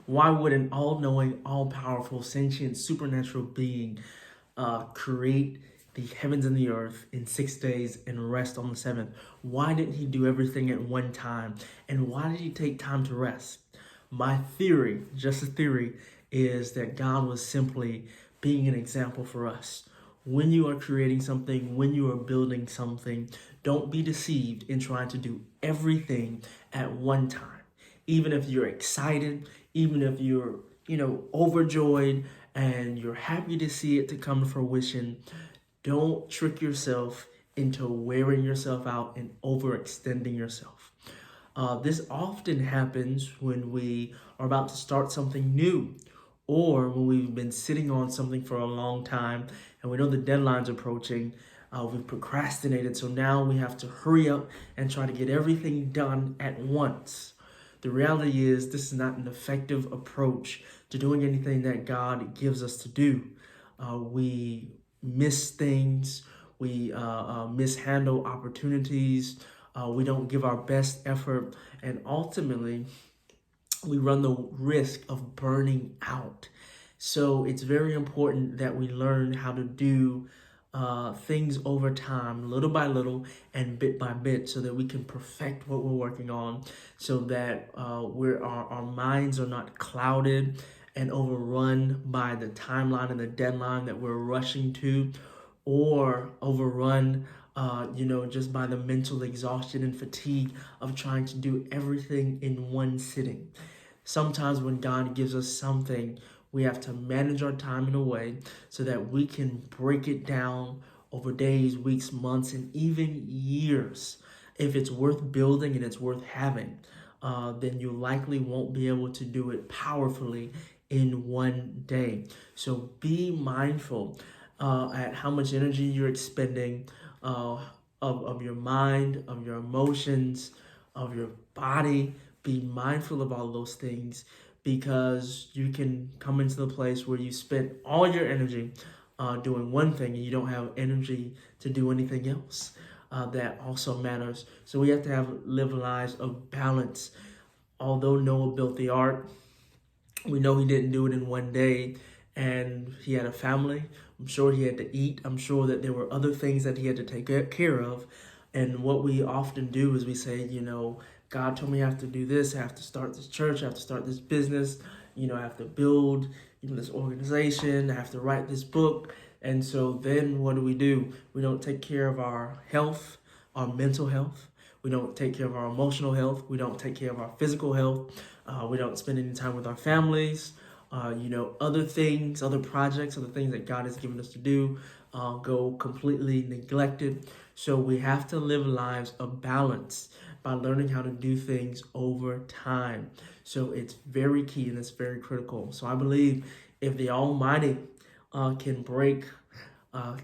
Why would an all-knowing, all-powerful, sentient, supernatural being create the heavens and the earth in 6 days and rest on the seventh? Why didn't he do everything at one time? And why did he take time to rest? My theory, just a theory, is that God was simply being an example for us. When you are creating something, when you are building something, don't be deceived in trying to do everything at one time. Even if you're excited, even if you're, overjoyed and you're happy to see it to come to fruition, don't trick yourself into wearing yourself out and overextending yourself. This often happens when we are about to start something new or when we've been sitting on something for a long time and we know the deadline's approaching. We've procrastinated, so now we have to hurry up and try to get everything done at once. The reality is, this is not an effective approach to doing anything that God gives us to do. We miss things, we mishandle opportunities, we don't give our best effort, and ultimately, we run the risk of burning out. So it's very important that we learn how to do things over time, little by little and bit by bit, so that we can perfect what we're working on, so that our minds are not clouded and overrun by the timeline and the deadline that we're rushing to, or overrun just by the mental exhaustion and fatigue of trying to do everything in one sitting. Sometimes when God gives us something, we have to manage our time in a way so that we can break it down over days, weeks, months, and even years. If it's worth building and it's worth having, then you likely won't be able to do it powerfully in one day. So be mindful at how much energy you're expending, of your mind, of your emotions, of your body. Be mindful of all those things, because you can come into the place where you spent all your energy doing one thing and you don't have energy to do anything else that also matters. So we have to live lives of balance. Although Noah built the ark, we know he didn't do it in one day, and he had a family. I'm sure he had to eat. I'm sure that there were other things that he had to take care of. And what we often do is we say, God told me I have to do this. I have to start this church. I have to start this business. I have to build, this organization. I have to write this book. And so then what do? We don't take care of our health, our mental health. We don't take care of our emotional health. We don't take care of our physical health. We don't spend any time with our families. Other things, other projects, other things that God has given us to do go completely neglected. So we have to live lives of balance by learning how to do things over time. So it's very key and it's very critical. So I believe if the Almighty can break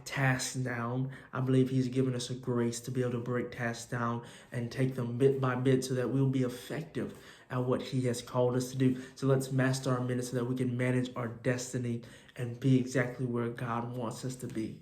tasks down, I believe he's given us a grace to be able to break tasks down and take them bit by bit so that we'll be effective at what he has called us to do. So let's master our minutes so that we can manage our destiny and be exactly where God wants us to be.